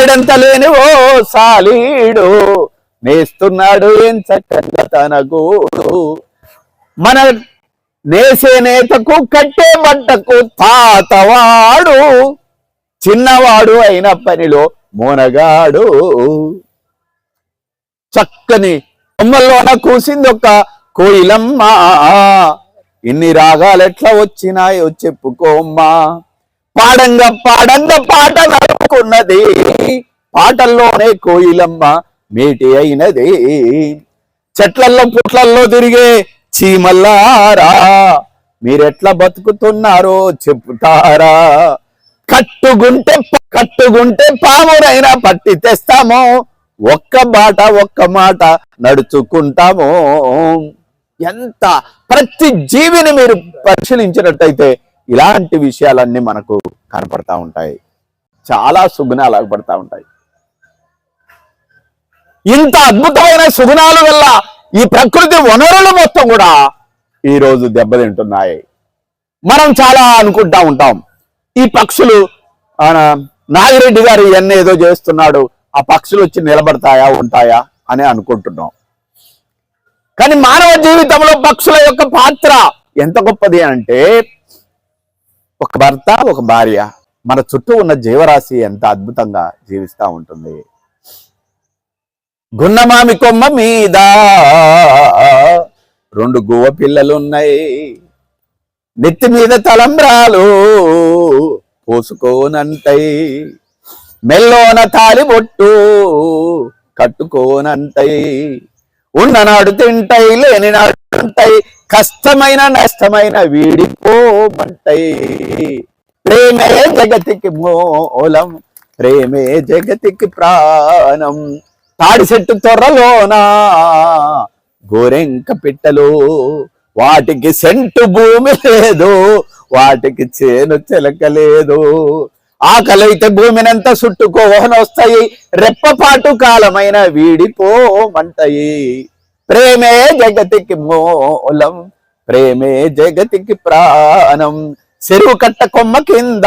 నేడంత లేని ఓ సాలీడు నేస్తున్నాడు ఏం చక్కగా తన గూడు. మన నేసే నేతకు కట్టే బట్టకు తాతవాడు, చిన్నవాడు అయిన పనిలో మోనగాడు. చక్కని కొమ్మల్లోన కూసిందొక్క కోయిలమ్మ, ఇన్ని రాగాలెట్లా వచ్చినాయో చెప్పుకోమ్మా. పాడంగా పాడంగా పాట నడుపుకున్నది, పాటల్లోనే కోయిలమ్మ మేటి అయినది. చెట్లల్లో పుట్లల్లో తిరిగే చీమల్లారా, మీరెట్లా బతుకుతున్నారో చెప్తారా? కట్టుగుంటే పామునైనా పట్టి తెస్తామో, ఒక్క మాట నడుచుకుంటామో. ఎంత ప్రతి జీవిని మీరు పరిశీలించినట్టయితే ఇలాంటి విషయాలన్నీ మనకు కనపడతా ఉంటాయి. చాలా సుగుణాలు అగపడతా ఉంటాయి. ఇంత అద్భుతమైన సుగుణాల వల్ల ఈ ప్రకృతి వనరులు మొత్తం కూడా ఈరోజు దెబ్బతింటున్నాయి. మనం చాలా అనుకుంటా ఉంటాం, ఈ పక్షులు నాగిరెడ్డి గారు ఇవన్నీ ఏదో చేస్తున్నాడు, ఆ పక్షులు వచ్చి నిలబడతాయా ఉంటాయా అని అనుకుంటున్నాం. కానీ మానవ జీవితంలో పక్షుల యొక్క పాత్ర ఎంత గొప్పది అంటే, ఒక భర్త ఒక భార్య మన చుట్టూ ఉన్న జీవరాశి ఎంత అద్భుతంగా జీవిస్తూ ఉంటుంది. గున్నమామి కొమ్మ మీద 2 గువ్వ పిల్లలున్నాయి, నెత్తి మీద తలంబ్రాలు పోసుకోనంటాయి, మెల్లోన తాలి బొట్టు కట్టుకోనంటాయి, ఉన్ననాడు తింటాయి లేని నాడు ఉంటాయి, కష్టమైన నష్టమైన వీడిపోమంటాయి. ప్రేమే జగతికి మూలం, ప్రేమే జగతికి ప్రాణం. తాడి చెట్టు తొర్రలోనా గోరెంక పిట్టలు, వాటికి సెంటు భూమి లేదు, వాటికి చేను చిలకలేదు. ఆకలైతే భూమినంత చుట్టుకోవనొస్తాయి, రెప్పపాటు కాలమైన వీడిపోమంటాయి. ప్రేమే జగతికి మూలం, ప్రేమే జగతికి ప్రాణం. చెరువు కట్ట కొమ్మ కింద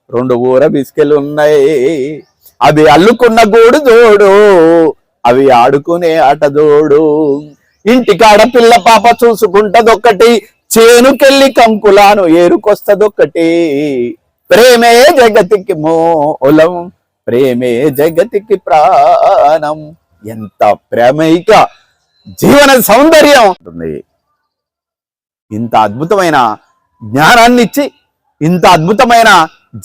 2 ఊర బిస్కెలున్నాయి, అవి అల్లుకున్న గూడు జోడు, అవి ఆడుకునే ఆటదోడు. ఇంటికాడ పిల్ల పాప చూసుకుంటదొక్కటి, చేనుకెళ్ళి కంకులాను ఏరుకొస్తదొక్కటి. ప్రేమే జగతికి మూలం, ప్రేమే జగతికి ప్రాణం. ఎంత ప్రేమైక జీవన సౌందర్యం ఉంటుంది. ఇంత అద్భుతమైన జ్ఞానాన్ని ఇచ్చి, ఇంత అద్భుతమైన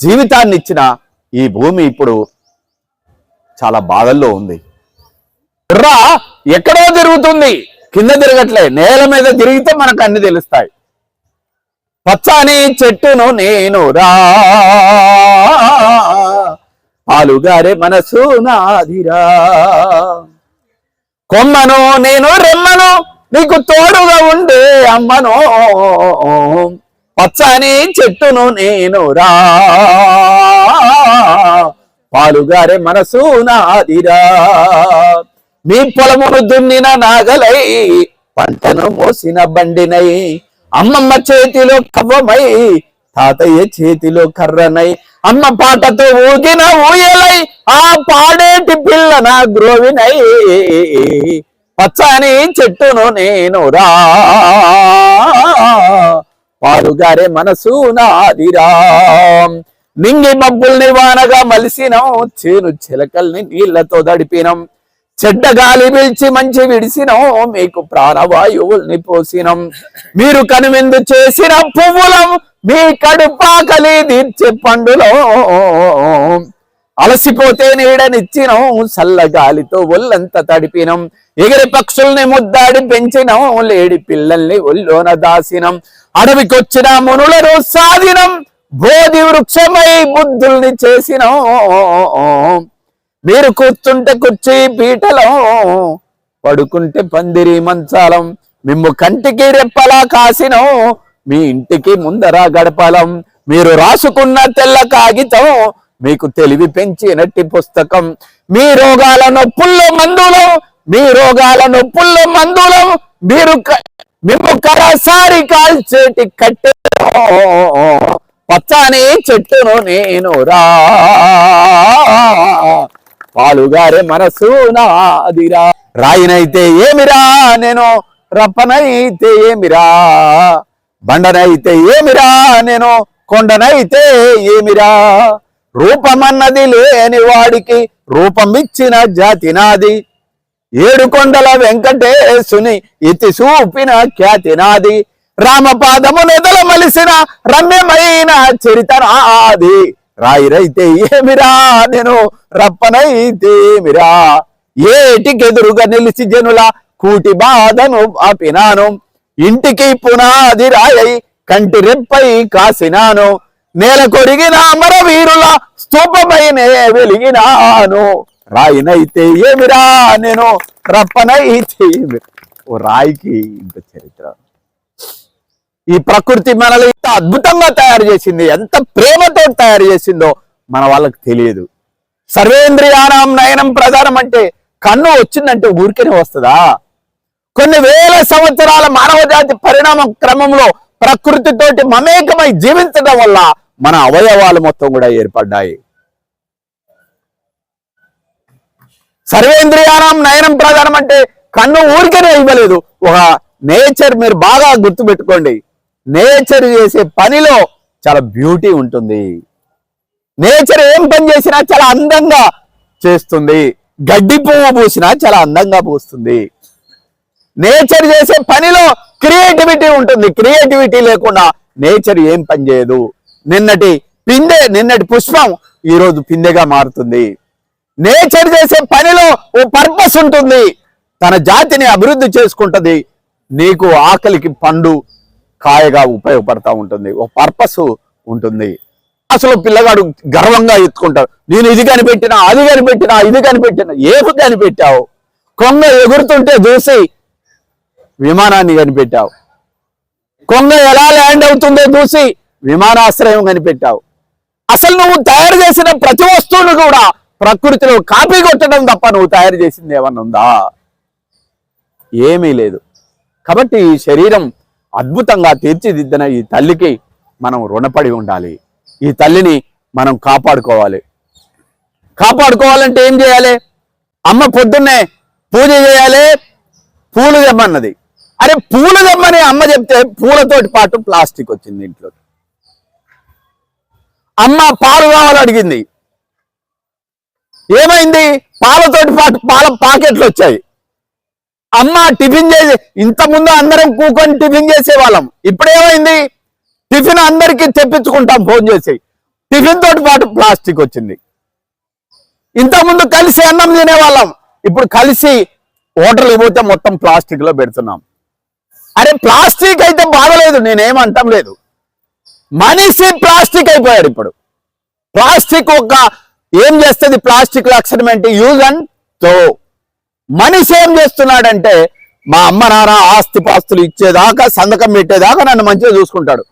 జీవితాన్ని ఇచ్చిన ఈ భూమి ఇప్పుడు చాలా బాధల్లో ఉంది. రా ఎక్కడో తిరుగుతుంది, కింద తిరగట్లే, నేల మీద తిరిగితే మనకు అన్ని తెలుస్తాయి. పచ్చని చెట్టును నేను రా, పాలుగారే మనసు నాదిరా. కొమ్మను నేను రెమ్మను, నీకు తోడుగా ఉండే అమ్మను. పచ్చని చెట్టును నేను రా, పాలుగారే మనసు నాదిరా. మీ పొలమును దున్నిన నాగలై, పంటను మోసిన బండినై, అమ్మమ్మ చేతిలో కవ్వమై, తాతయ్య చేతిలో కర్రనై, అమ్మ పాటతో ఊగిన ఊయలై, ఆ పాడేటి పిల్లన గ్రోవినై. పచ్చని చెట్టును నేను రా, పాలుగారే మనసు నాదిరా. నింగి మబ్బుల్ని వానగా మలిసినం, చేను చిలకల్ని నీళ్లతో దడిపినం, చెడ్డ గాలి పిలిచి మంచి విడిసినం, మీకు ప్రాణవాయువుల్ని పోసినం. మీరు కనువిందు చేసిన పువ్వులం, మీ కడుపాకలి తీర్చే పండులో. అలసిపోతే నీడనిచ్చినం, చల్లగాలితో ఒళ్ళంతా తడిపినం, ఎగిరి పక్షుల్ని ముద్దాడి పెంచినం, లేడి పిల్లల్ని ఒళ్ళోన దాసినం, అడవికొచ్చిన మునులను సాధినం, బోధి వృక్షమై బుద్ధుల్ని చేసినం. మీరు కూర్చుంటే కుర్చీ పీటలం, పడుకుంటే పందిరి మంచాలం, మిమ్ము కంటికి రెప్పలా కాసినం, మీ ఇంటికి ముందర గడపలం. మీరు రాసుకున్న తెల్ల కాగితం, మీకు తెలివి పెంచినట్టి పుస్తకం. మీ రోగాల నొప్పుల్లో మందులం, మీ రోగాల నొప్పుల్లో మందులం, మీరు మిమ్ము కరసారి కాల్చేటి కట్టె. పచ్చని చెట్టును నేను రా, పాలుగారే మనసు నాదిరా. రాయినైతే ఏమిరా నేను, రప్పనైతే ఏమిరా, బండనైతే ఏమిరా నేను, కొండనైతే ఏమిరా. రూపమన్నది లేని వాడికి రూపం ఇచ్చిన జాతి నాది, ఏడు కొండల వెంకటేశుని ఇతి చూపిన ఖ్యాతి నాది. రామపాదము నెదల మలిసిన రమ్యమైన చరిత నాది. రాయిరైతే ఏమిరా నేను, రప్పనైతే ఏమిరా. ఏటికెదురుగా నిలిచి జనుల కూటి బాధను ఆపినాను, ఇంటికి పునాది రాయై కంటి రెప్పై కాసినాను. నేల కొరిగిన అమరవీరుల స్తూపమైనే వెలిగినాను. రాయినైతే ఏమిరా నేను, రప్పనైతే ఏమిరా. ఓ రాయికి ఇంత చరిత్ర. ఈ ప్రకృతి మనల్ని ఎంత అద్భుతంగా తయారు చేసింది, ఎంత ప్రేమతో తయారు చేసిందో మన వాళ్ళకి తెలియదు. సర్వేంద్రియానం నయనం ప్రధానం అంటే కన్ను వచ్చిందంటే ఊరికేనే వస్తుందా? కొన్ని వేల సంవత్సరాల మానవ జాతి పరిణామ క్రమంలో ప్రకృతితోటి మమేకమై జీవించడం వల్ల మన అవయవాలు మొత్తం కూడా ఏర్పడ్డాయి. సర్వేంద్రియానం నయనం ప్రధానం అంటే కన్ను ఊరికేనే ఇవ్వలేదు. ఒక నేచర్ మీరు బాగా గుర్తుపెట్టుకోండి, నేచర్ చేసే పనిలో చాలా బ్యూటీ ఉంటుంది. నేచర్ ఏం పని చేసినా చాలా అందంగా చేస్తుంది. గడ్డి పువ్వు పూసినా చాలా అందంగా పూస్తుంది. నేచర్ చేసే పనిలో క్రియేటివిటీ ఉంటుంది. క్రియేటివిటీ లేకుండా నేచర్ ఏం పని చేయదు. నిన్నటి పుష్పం ఈరోజు పిందెగా మారుతుంది. నేచర్ చేసే పనిలో ఓ పర్పస్ ఉంటుంది. తన జాతిని అభివృద్ధి చేసుకుంటుంది. నీకు ఆకలికి పండు కాయగా ఉపయోగపడతా ఉంటుంది. ఓ పర్పస్ ఉంటుంది. అసలు పిల్లగాడు గర్వంగా ఎత్తుకుంటాడు, నేను ఇది కనిపెట్టినా, అది కనిపెట్టినా, ఇది కనిపెట్టినా. ఏమి కనిపెట్టావు? కొంగ ఎగురుతుంటే చూసి విమానాన్ని కనిపెట్టావు. కొంగ ఎలా ల్యాండ్ అవుతుందో చూసి విమానాశ్రయం కనిపెట్టావు. అసలు నువ్వు తయారు చేసిన ప్రతి వస్తువును కూడా ప్రకృతిలో కాపీ కొట్టడం తప్ప నువ్వు తయారు చేసింది ఏమన్నా ఉందా? ఏమీ లేదు. కాబట్టి ఈ శరీరం అద్భుతంగా తీర్చిదిద్దిన ఈ తల్లికి మనం రుణపడి ఉండాలి. ఈ తల్లిని మనం కాపాడుకోవాలి. కాపాడుకోవాలంటే ఏం చేయాలి? అమ్మ పొద్దున్నే పూజ చేయాలి, పూలు తెమ్మన్నది. అరే పూలు తెమ్మని అమ్మ చెప్తే పూలతోటి పాటు ప్లాస్టిక్ వచ్చింది ఇంట్లో. అమ్మ పాలు కావాలని అడిగింది, ఏమైంది? పాలతోటి పాటు పాల పాకెట్లు వచ్చాయి. అమ్మ టిఫిన్ చేసి, ఇంతకుముందు అందరం కూకొని టిఫిన్ చేసేవాళ్ళం. ఇప్పుడేమైంది? టిఫిన్ అందరికీ తెప్పించుకుంటాం ఫోన్ చేసి. టిఫిన్ తోటి పాటు ప్లాస్టిక్ వచ్చింది. ఇంతకుముందు కలిసి అన్నం తినేవాళ్ళం, ఇప్పుడు కలిసి హోటల్కి పోతే మొత్తం ప్లాస్టిక్ లో పెడుతున్నాం. అరే ప్లాస్టిక్ అయితే బాగలేదు, నేనేమంటాం లేదు. మనిషి ప్లాస్టిక్ అయిపోయాడు. ఇప్పుడు ప్లాస్టిక్ ఏం చేస్తుంది? ప్లాస్టిక్ లక్షణం ఏంటి? Use and throw. మనిషి ఏం చేస్తున్నాడంటే, మా అమ్మ నాన్న ఆస్తి పాస్తులు ఇచ్చేదాకా, సంతకం పెట్టేదాకా నన్ను మంచిగా చూసుకుంటాడు.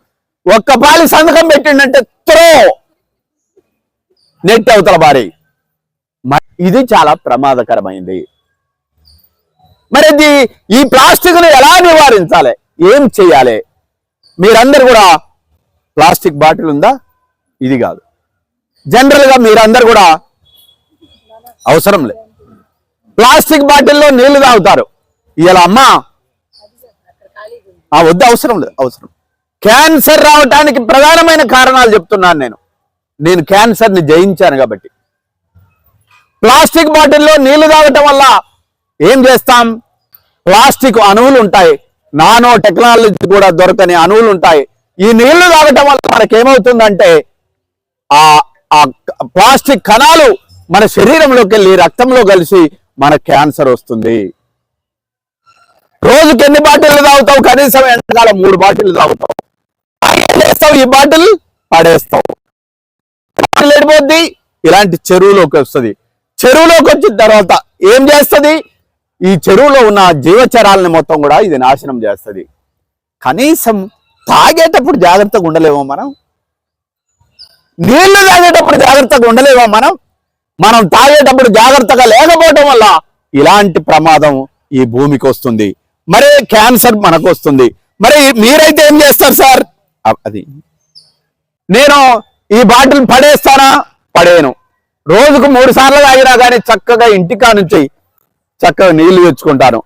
ఒక్క పాలి సంతకం పెట్టిండంటే త్రో, నెట్ అవతల బారి. ఇది చాలా ప్రమాదకరమైంది. మరి ఈ ప్లాస్టిక్ ను ఎలా నివారించాలి? ఏం చేయాలి? మీరందరూ కూడా ప్లాస్టిక్ బాటిల్ ఉందా? ఇది కాదు, జనరల్ గా మీరందరూ కూడా అవసరం లేదు. ప్లాస్టిక్ బాటిల్లో నీళ్లు తాగుతారు. ఇలా అమ్మా వద్దు, అవసరం లేదు. అవసరం. క్యాన్సర్ రావటానికి ప్రధానమైన కారణాలు చెప్తున్నాను నేను క్యాన్సర్ ని జయించాను కాబట్టి. ప్లాస్టిక్ బాటిల్లో నీళ్లు తాగటం వల్ల ఏం చేస్తాం? ప్లాస్టిక్ అణువులు ఉంటాయి, నానో టెక్నాలజీ కూడా దొరకని అణువులు ఉంటాయి. ఈ నీళ్లు తాగటం వల్ల మనకేమవుతుందంటే, ఆ ప్లాస్టిక్ కణాలు మన శరీరంలోకి వెళ్ళి రక్తంలో కలిసి మన క్యాన్సర్ వస్తుంది. రోజుకి ఎన్ని బాటిల్లు తాగుతావు? కనీసం ఎంతకాలం 3 బాటిల్లు తాగుతావు. ఏం చేస్తావు? ఈ బాటిల్ పడేస్తావు. వెళ్ళిపోద్ది, ఇలాంటి చెరువులోకి వస్తుంది. చెరువులోకి వచ్చిన తర్వాత ఏం చేస్తుంది? ఈ చెరువులో ఉన్న జీవచరాలని మొత్తం కూడా ఇది నాశనం చేస్తుంది. కనీసం తాగేటప్పుడు జాగ్రత్తగా ఉండలేమో మనం? నీళ్లు తాగేటప్పుడు జాగ్రత్తగా ఉండలేమో మనం తాగేటప్పుడు జాగ్రత్తగా లేకపోవడం వల్ల ఇలాంటి ప్రమాదం ఈ భూమికి వస్తుంది. మరి క్యాన్సర్ మనకు వస్తుంది. మరి మీరైతే ఏం చేస్తారు సార్? అది నేను ఈ బాటిల్ పడేస్తానా? పడేయను. రోజుకు 3 సార్లు తాగినా కానీ చక్కగా ఇంటికా నుంచి చక్కగా నీళ్లు తెచ్చుకుంటాను.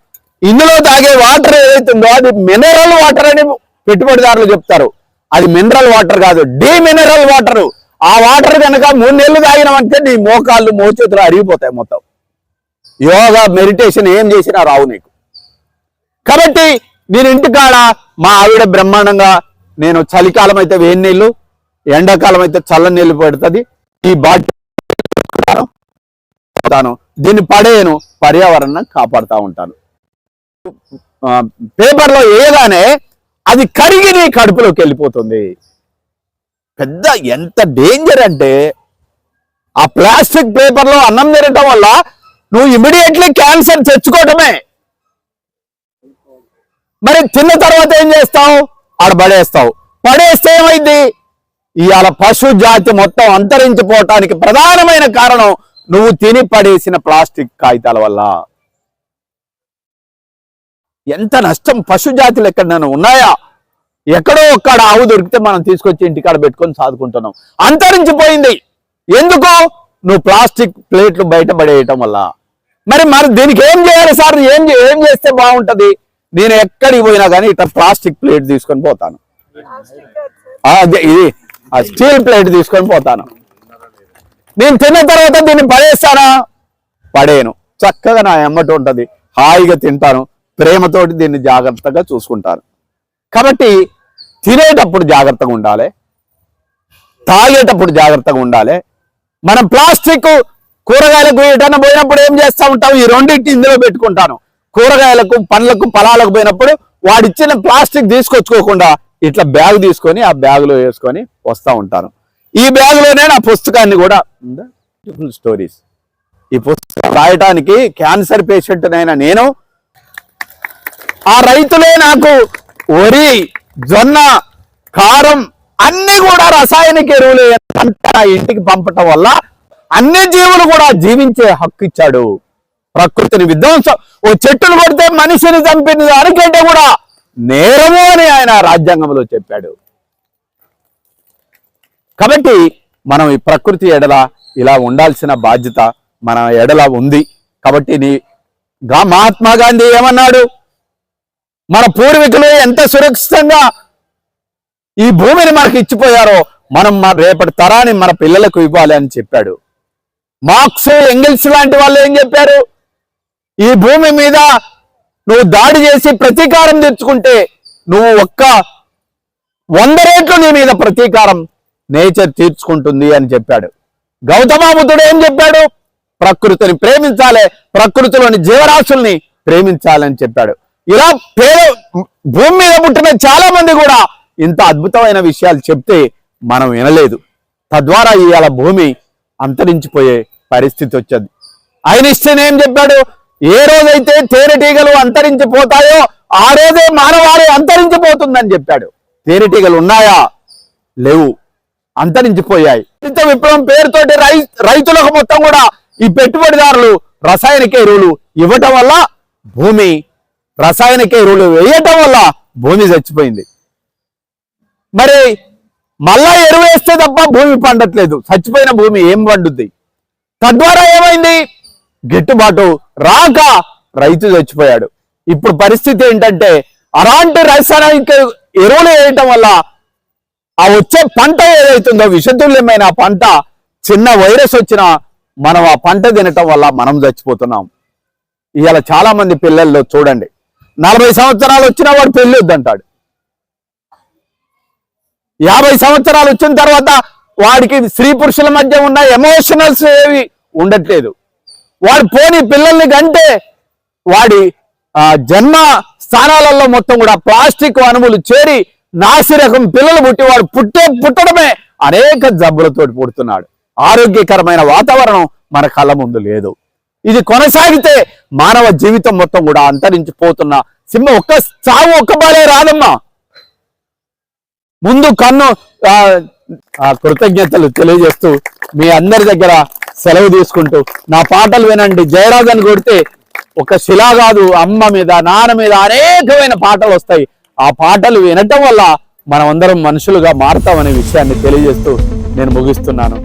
ఇందులో తాగే వాటర్ ఏదైతుందో అది మినరల్ వాటర్ అని పెట్టుబడిదారులు చెప్తారు. అది మినరల్ వాటర్ కాదు, మినరల్ వాటర్. ఆ వాటర్ కనుక 3 నెలలు తాగినామంటే నీ మోకాళ్ళు మోచేతులు అరిగిపోతాయి మొత్తం. యోగా మెడిటేషన్ ఏం చేసినా రావు నీకు. కాబట్టి నేను ఇంటికాడ మా ఆవిడ బ్రహ్మాండంగా, నేను చలికాలం అయితే వేడి నీళ్ళు, ఎండాకాలం అయితే చల్లని నీళ్ళు పెడుతుంది. ఈ బాటిల్ దీన్ని పడేయను, పర్యావరణం కాపాడుతూ ఉంటాను. పేపర్లో వేయగానే అది కరిగి నీ కడుపులోకి వెళ్ళిపోతుంది. పెద్ద ఎంత డేంజర్ అంటే ఆ ప్లాస్టిక్ పేపర్లో అన్నం తినటం వల్ల నువ్వు ఇమీడియట్లీ క్యాన్సర్ తెచ్చుకోవటమే. మరి తిన్న తర్వాత ఏం చేస్తావు? ఆడ పడేస్తావు. పడేస్తే ఏమైంది? ఇవాళ పశు జాతి మొత్తం అంతరించిపోవటానికి ప్రధానమైన కారణం నువ్వు తిని పడేసిన ప్లాస్టిక్ కాగితాల వల్ల. ఎంత నష్టం! పశు జాతులు ఎక్కడైనా ఉన్నాయా? ఎక్కడో ఒక్కడ ఆవు దొరికితే మనం తీసుకొచ్చి ఇంటికాడ పెట్టుకొని సాదుకుంటున్నాం. అంతరించిపోయింది. ఎందుకు? నువ్వు ప్లాస్టిక్ ప్లేట్లు బయట పడేయటం వల్ల. మరి దీనికి ఏం చేయాలి సార్? ఏం చేస్తే బాగుంటది? నేను ఎక్కడికి పోయినా కానీ ఇట్లా ప్లాస్టిక్ ప్లేట్ తీసుకొని పోతాను. ఇది స్టీల్ ప్లేట్ తీసుకొని పోతాను. నేను తిన్న తర్వాత దీన్ని పడేస్తానా? పడేయను. చక్కగా నా ఎమ్మటి ఉంటది, హాయిగా తింటాను, ప్రేమతోటి దీన్ని జాగ్రత్తగా చూసుకుంటాను. కాబట్టి తినేటప్పుడు జాగ్రత్తగా ఉండాలి, తాగేటప్పుడు జాగ్రత్తగా ఉండాలి. మనం ప్లాస్టిక్ కూరగాయలకు ఎటన్నా పోయినప్పుడు ఏం చేస్తూ ఉంటాం? ఈ రెండింటి ఇందులో పెట్టుకుంటాను. కూరగాయలకు, పండ్లకు, ఫలాలకు పోయినప్పుడు వాడిచ్చిన ప్లాస్టిక్ తీసుకొచ్చుకోకుండా ఇట్లా బ్యాగ్ తీసుకొని ఆ బ్యాగులో వేసుకొని వస్తూ ఉంటాను. ఈ బ్యాగులోనే నా పుస్తకాన్ని కూడా స్టోరీస్, ఈ పుస్తకం రాయటానికి క్యాన్సర్ పేషెంట్ అయినా నేను, ఆ రైతులే నాకు వరి, జొన్న, కారం అన్ని కూడా రసాయనిక ఎరువులు ఇంటికి పంపటం వల్ల అన్ని జీవులు కూడా జీవించే హక్కు ఇచ్చాడు. ప్రకృతిని విధ్వంసం, ఓ చెట్టును కొడితే మనిషిని చంపిన దానికంటే కూడా నేరము అని ఆయన రాజ్యాంగంలో చెప్పాడు. కాబట్టి మనం ఈ ప్రకృతి ఎడల ఇలా ఉండాల్సిన బాధ్యత మన ఎడల ఉంది. కాబట్టి మహాత్మా గాంధీ ఏమన్నాడు? మన పూర్వీకులు ఎంత సురక్షితంగా ఈ భూమిని మనకు ఇచ్చిపోయారో మనం రేపటి తరాన్ని మన పిల్లలకు ఇవ్వాలి అని చెప్పాడు. మార్క్స్, ఎంగిల్స్ లాంటి వాళ్ళు ఏం చెప్పారు? ఈ భూమి మీద నువ్వు దాడి చేసి ప్రతీకారం తెచ్చుకుంటే నువ్వు 100 రెట్లు నీ మీద ప్రతీకారం నేచర్ తీర్చుకుంటుంది అని చెప్పాడు. గౌతమ బుద్ధుడు ఏం చెప్పాడు? ప్రకృతిని ప్రేమించాలి, ప్రకృతిలోని జీవరాశుల్ని ప్రేమించాలని చెప్పాడు. ఇలా భూమి మీద పుట్టిన చాలా మంది కూడా ఇంత అద్భుతమైన విషయాలు చెప్తే మనం వినలేదు. తద్వారా ఇవాళ భూమి అంతరించిపోయే పరిస్థితి వచ్చేది. ఐన్స్టీన్ ఏం చెప్పాడు? ఏ రోజైతే తేనెటీగలు అంతరించిపోతాయో ఆ రోజే మానవాళి అంతరించిపోతుందని చెప్పాడు. తేనెటీగలు ఉన్నాయా? లేవు, అంతరించిపోయాయి. హరిత విప్లవం పేరుతోటి రైతులకు మొత్తం కూడా ఈ పెట్టుబడిదారులు రసాయనిక ఎరువులు ఇవ్వటం వల్ల భూమి, రసాయనిక ఎరువులు వేయటం వల్ల భూమి చచ్చిపోయింది. మరి మళ్ళా ఎరువు వేస్తే తప్ప భూమి పండట్లేదు. చచ్చిపోయిన భూమి ఏం పండుద్ది? తద్వారా ఏమైంది? గిట్టుబాటు రాక రైతు చచ్చిపోయాడు. ఇప్పుడు పరిస్థితి ఏంటంటే అలాంటి రసాయనిక ఎరువులు వేయటం వల్ల ఆ వచ్చే పంట ఏదైతుందో విషతుల్యమైన పంట, చిన్న వైరస్ వచ్చినా మనం ఆ పంట తినటం వల్ల మనం చచ్చిపోతున్నాం. ఇవాళ చాలా మంది పిల్లల్లో చూడండి, 40 సంవత్సరాలు వచ్చినా వాడు పెళ్లి వద్దంటాడు. 50 సంవత్సరాలు వచ్చిన తర్వాత వాడికి స్త్రీ పురుషుల మధ్య ఉన్న ఎమోషనల్స్ ఏవి ఉండట్లేదు. వాడు పోని పిల్లల్ని కంటే వాడి జన్మ స్థానాలలో మొత్తం కూడా ప్లాస్టిక్ అణువులు చేరి నాసిరకం పిల్లలు పుట్టి వాడు పుట్టడమే అనేక జబ్బులతో పుడుతున్నాడు. ఆరోగ్యకరమైన వాతావరణం మన కళ్ళ ముందు లేదు. ఇది కొనసాగితే మానవ జీవితం మొత్తం కూడా అంతరించిపోతున్న చావు ఒక్కబాలే రాదమ్మా. ముందు కృతజ్ఞతలు తెలియజేస్తూ మీ అందరి దగ్గర సెలవు తీసుకుంటూ, నా పాటలు వినండి. జయరాజన్ కొడితే ఒక శిలా కాదు, అమ్మ మీద, నాన్న మీద అనేకమైన పాటలు వస్తాయి. ఆ పాటలు వినటం వల్ల మనమందరం మనుషులుగా మారుతామనే విషయాన్ని తెలియజేస్తూ నేను ముగిస్తున్నాను.